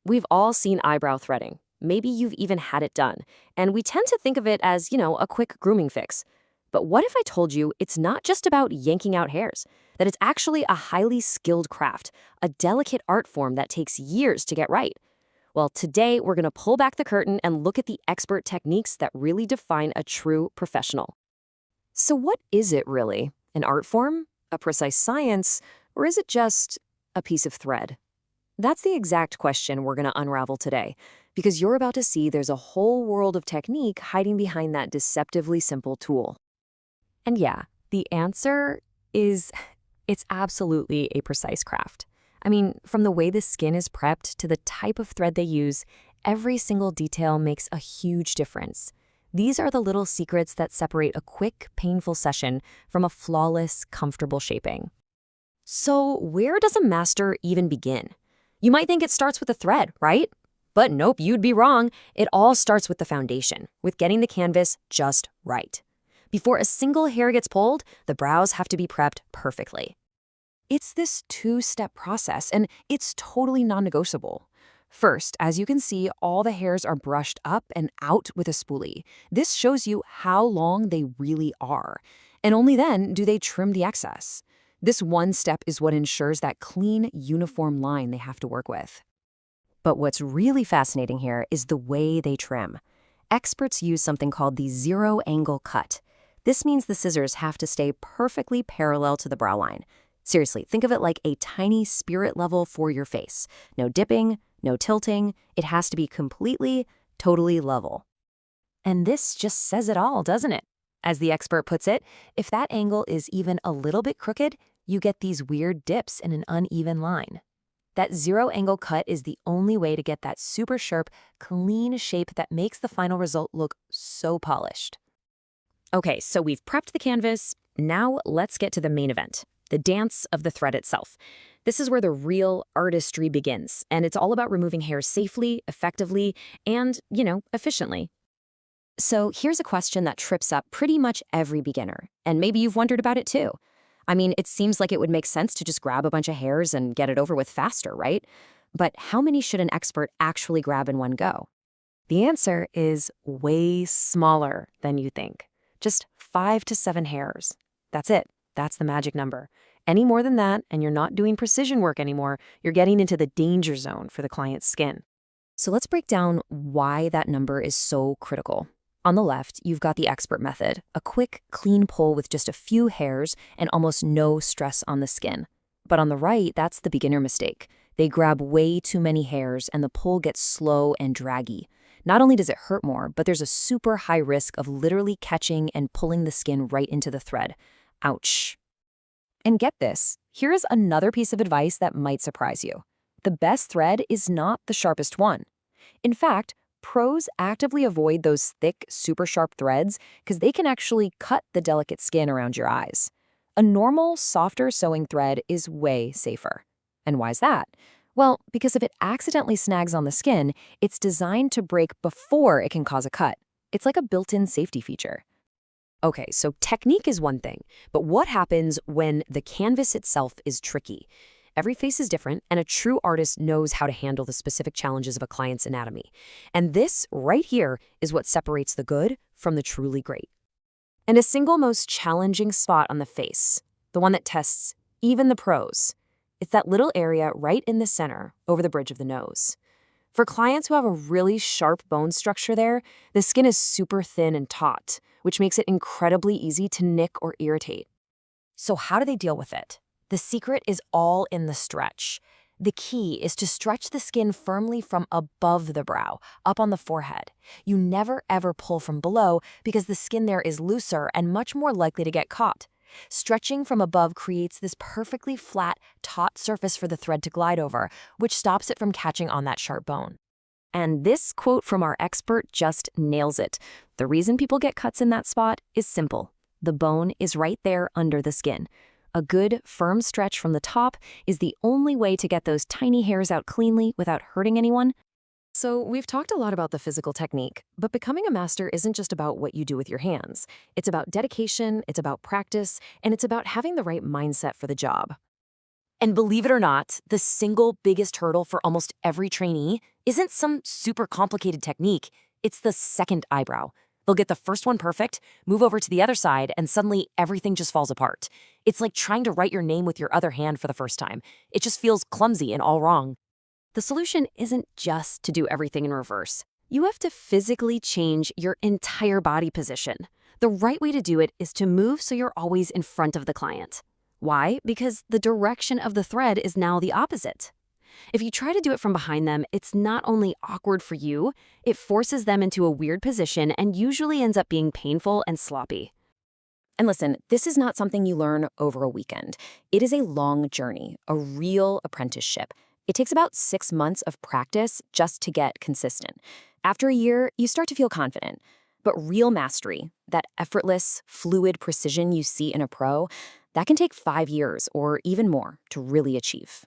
We've all seen eyebrow threading. Maybe you've even had it done. And we tend to think of it as, a quick grooming fix. But what if I told you it's not just about yanking out hairs, that it's actually a highly skilled craft, a delicate art form that takes years to get right? Well, today we're going to pull back the curtain and look at the expert techniques that really define a true professional. So what is it really? An art form? A precise science? Or is it just a piece of thread? That's the exact question we're going to unravel today, because you're about to see there's a whole world of technique hiding behind that deceptively simple tool. And yeah, the answer is it's absolutely a precise craft. I mean, from the way the skin is prepped to the type of thread they use, every single detail makes a huge difference. These are the little secrets that separate a quick, painful session from a flawless, comfortable shaping. So where does a master even begin? You might think it starts with the thread, right? But nope, you'd be wrong. It all starts with the foundation, with getting the canvas just right. Before a single hair gets pulled, the brows have to be prepped perfectly. It's this two-step process, and it's totally non-negotiable. First, as you can see, all the hairs are brushed up and out with a spoolie. This shows you how long they really are. And only then do they trim the excess. This one step is what ensures that clean, uniform line they have to work with. But what's really fascinating here is the way they trim. Experts use something called the zero-angle cut. This means the scissors have to stay perfectly parallel to the brow line. Seriously, think of it like a tiny spirit level for your face. No dipping, no tilting. It has to be completely, totally level. And this just says it all, doesn't it? As the expert puts it, if that angle is even a little bit crooked, you get these weird dips in an uneven line. That zero-angle cut is the only way to get that super sharp, clean shape that makes the final result look so polished. Okay, so we've prepped the canvas. Now let's get to the main event, the dance of the thread itself. This is where the real artistry begins, and it's all about removing hairs safely, effectively, and, efficiently. So here's a question that trips up pretty much every beginner, and maybe you've wondered about it too. I mean, it seems like it would make sense to just grab a bunch of hairs and get it over with faster, right? But how many should an expert actually grab in one go? The answer is way smaller than you think. Just 5 to 7 hairs. That's it. That's the magic number. Any more than that, and you're not doing precision work anymore, you're getting into the danger zone for the client's skin. So let's break down why that number is so critical. On the left, you've got the expert method, a quick, clean pull with just a few hairs and almost no stress on the skin. But on the right, that's the beginner mistake. They grab way too many hairs and the pull gets slow and draggy. Not only does it hurt more, but there's a super high risk of literally catching and pulling the skin right into the thread. Ouch. And get this, here is another piece of advice that might surprise you. The best thread is not the sharpest one. In fact, pros actively avoid those thick, super sharp threads because they can actually cut the delicate skin around your eyes. A normal, softer sewing thread is way safer. And why is that? Well, because if it accidentally snags on the skin, it's designed to break before it can cause a cut. It's like a built-in safety feature. Okay, so technique is one thing, but what happens when the canvas itself is tricky? Every face is different, and a true artist knows how to handle the specific challenges of a client's anatomy. And this, right here, is what separates the good from the truly great. And a single most challenging spot on the face, the one that tests even the pros, it's that little area right in the center, over the bridge of the nose. For clients who have a really sharp bone structure there, the skin is super thin and taut, which makes it incredibly easy to nick or irritate. So how do they deal with it? The secret is all in the stretch. The key is to stretch the skin firmly from above the brow, up on the forehead. You never ever pull from below because the skin there is looser and much more likely to get caught. Stretching from above creates this perfectly flat, taut surface for the thread to glide over, which stops it from catching on that sharp bone. And this quote from our expert just nails it. The reason people get cuts in that spot is simple. The bone is right there under the skin. A good, firm stretch from the top is the only way to get those tiny hairs out cleanly without hurting anyone. So we've talked a lot about the physical technique, but becoming a master isn't just about what you do with your hands. It's about dedication, it's about practice, and it's about having the right mindset for the job. And believe it or not, the single biggest hurdle for almost every trainee isn't some super complicated technique. It's the second eyebrow. They'll get the first one perfect, move over to the other side, and suddenly everything just falls apart. It's like trying to write your name with your other hand for the first time. It just feels clumsy and all wrong. The solution isn't just to do everything in reverse. You have to physically change your entire body position. The right way to do it is to move so you're always in front of the client. Why? Because the direction of the thread is now the opposite. If you try to do it from behind them, it's not only awkward for you, it forces them into a weird position and usually ends up being painful and sloppy. And listen, this is not something you learn over a weekend. It is a long journey, a real apprenticeship. It takes about 6 months of practice just to get consistent. After a year, you start to feel confident. But real mastery, that effortless, fluid precision you see in a pro, that can take 5 years or even more to really achieve.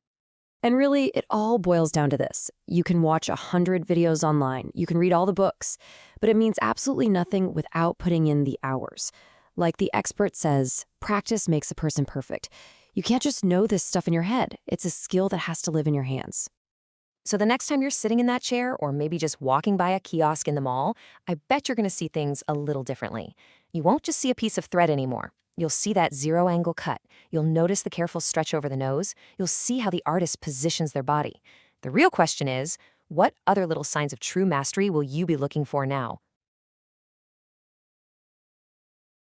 And really, it all boils down to this. You can watch 100 videos online, you can read all the books, but it means absolutely nothing without putting in the hours. Like the expert says, practice makes a person perfect. You can't just know this stuff in your head. It's a skill that has to live in your hands. So the next time you're sitting in that chair or maybe just walking by a kiosk in the mall, I bet you're going to see things a little differently. You won't just see a piece of thread anymore. You'll see that zero-angle cut. You'll notice the careful stretch over the nose. You'll see how the artist positions their body. The real question is, what other little signs of true mastery will you be looking for now?